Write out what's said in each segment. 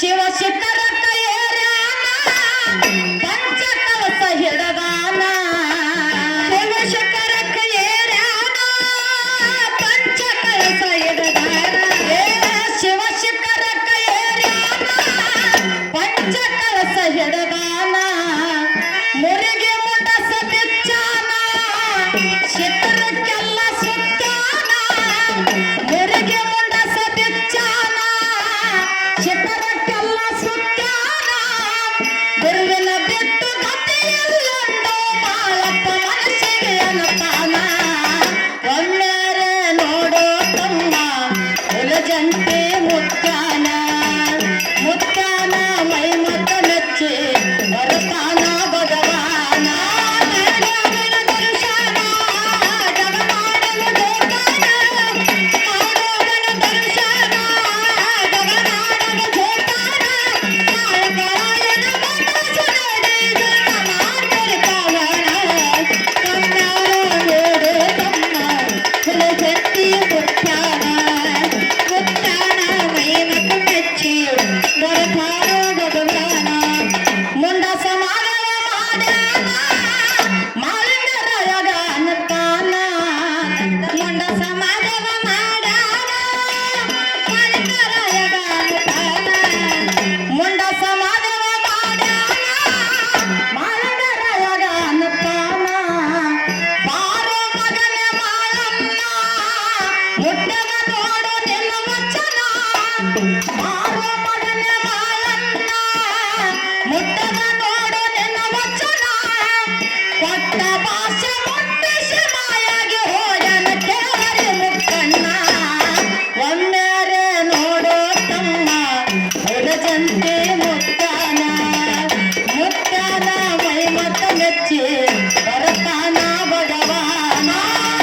ಶಿವಶಿಖರಕ್ಕ ಏರ್ಯಾನ ಪಂಚಕಲಸ ಹಿಡದಾನ ಶಿವಶಿಖರಕ್ಕ ಏರ್ಯಾನ ಪಂಚಕಲಸ ಹಿಡದಾನ ಶಿವಶಿಖರಕ್ಕ ಏರ್ಯಾನ ಪಂಚಕಲಸ ಹಿಡದಾನ ಮುರಿಗೆ ಮುಂಡಸ ಬಿಚ್ಚಾನ ಶಿಖರಕ್ಕೆಲ್ಲ ಸುತ್ತಾನ ಮುರಿಗೆ ಮುಂಡಸ ಬಿಚ್ಚಾನ ಶಿಖರಕ್ಕೆಲ್ಲ ಸುತ್ತಾನ ಗುರುವಿನ ಬಿಟ್ಟು ಗತಿಯಲ್ಲೊಂದು ಮಾಳಪ್ಪ ಮನಸ್ಸಿಗೆ ಅನ್ನತಾನ ಒಮ್ಮೆರೆ ನೋಡೋ ತಮ್ಮ ಹುಲಜಂತೆ ಮುತ್ತಾನ ಮುತ್ತಾನ ಮೈ ಮತ ಮೆಚ್ಚಿ ಬರುತ್ತಾನ ಭಗವಾನ ಅವನ ದರ್ಶನ ಜಗ ಮಾಡಲು ಜೋಪಾನ ಮಾಡೋವನ ದರ್ಶನ ಜಗ ಮಾಡಲು ಜೋಪಾನ ನಾಳಕರಾಯನ ಮನಸ್ಸು ನೋಡಿ ಜನ ಮಾಡ್ತಾರೆ ಪಾವನ ಕಣ್ಣಾರ ನೋಡು ತಮ್ಮ ಹುಲಜಂತಿ ಮುತ್ತಾನ ಮುತ್ತಾನ ಮೈ ಮತ ಮೆಚ್ಚಿ ಬರುತ್ತಾನೋ ಭಗವಾನ ಮುಂಡ ಸಮಾಗಮ ಮಾಡ್ಯಾನ ಮಾಲಿಂಗರಾಯಗ ಅನ್ನತಾನ ಮುಂಡ ಸಮಾಗಮ ಮಾಡ್ಯಾನ ಮಾಲಿಂಗರಾಯಗ ಅನ್ನತಾನ ಮುಂಡ ಸಮಾಗಮ ಮಾಡ್ಯಾನ ಮಾಲಿಂಗರಾಯಗ ಅನ್ನತಾನ ಬಾರೋ ಮಗನ ಮಾಳನ್ನ ಮುಟ್ಟಗ ನೋಡು ನಿನ್ನ ವಚನ ಬಾರೋ ಮಗನ ಮಾಳನ್ನ ಮುಟ್ಟಗ ನೋಡು ನಿನ್ನ ವಚನ ಕೊಟ್ಟ ಭಾಷೆ ಮುಟ್ಟಿಸಿ ಮಾಯಾಗಿ ಹೋಗನ ಕೇಳಿ ಮುಕ್ಕಣ್ಣ ಒಮ್ಮೆರೆ ನೋಡೋ ತಮ್ಮ ಹುಲಜಂತೆ ಮುತ್ತಾನ ಮುತ್ತಾನ ಮೈ ಮತ ಮೆಚ್ಚಿ ಬರುತ್ತಾನ ಭಗವಾನ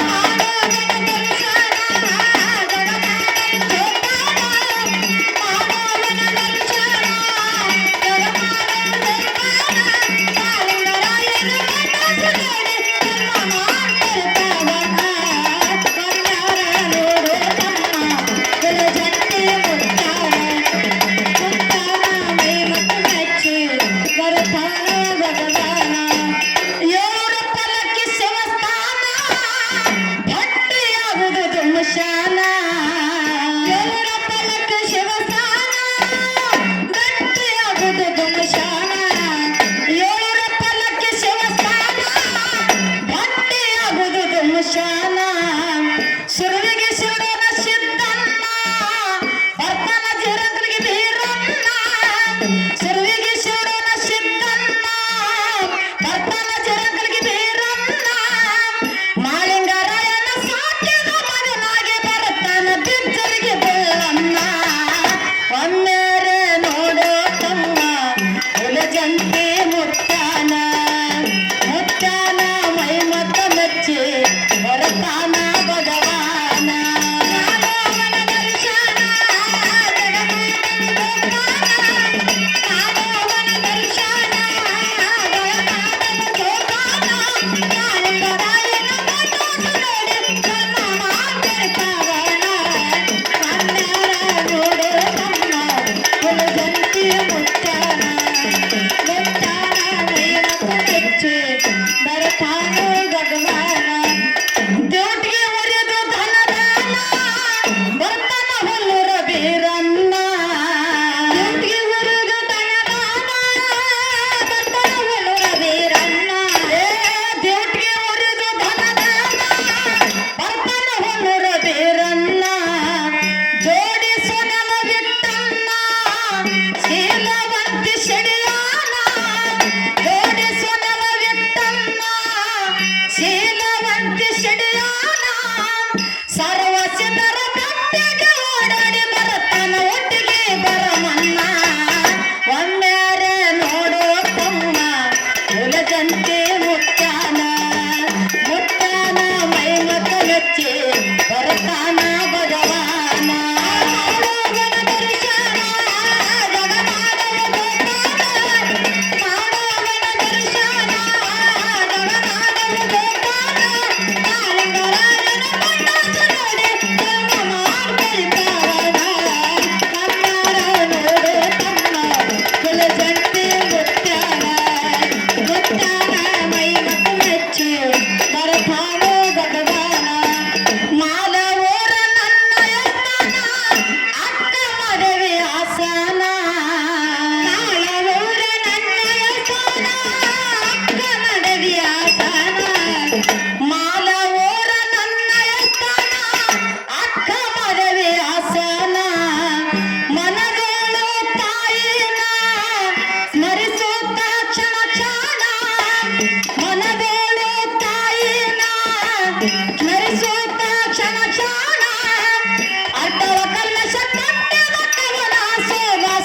ಮಾಡೋವನ ದರ್ಶನ ಜಗ ಮಾಡಲು ಜೋಪಾನ ಮಾಡೋವನ ದರ್ಶನ ಜಗ ಮಾಡಲು ಜೋಪಾನ ಮಾಲಿಂಗರಾಯನ ಮನಸ್ಸು ನೋಡಿ ಜನ್ಮ ಮಾಡ್ತಾರೆ ಪಾವನ ಕಣ್ಣಾರ ನೋಡು ತಮ್ಮ ಹುಲಜಂತೆ ಮುತ್ತಾನ ಮುತ್ತಾನ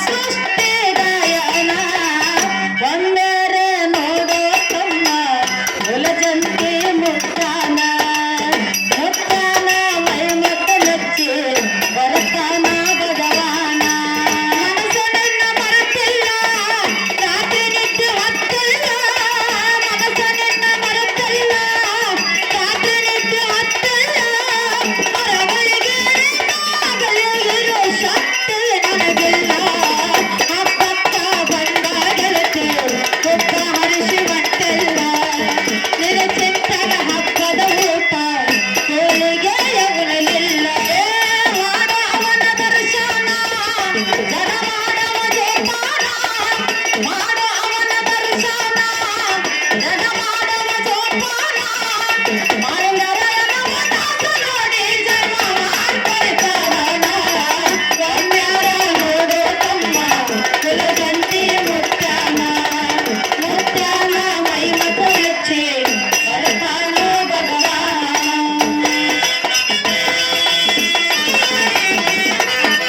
ಸೃಷ್ಟಿ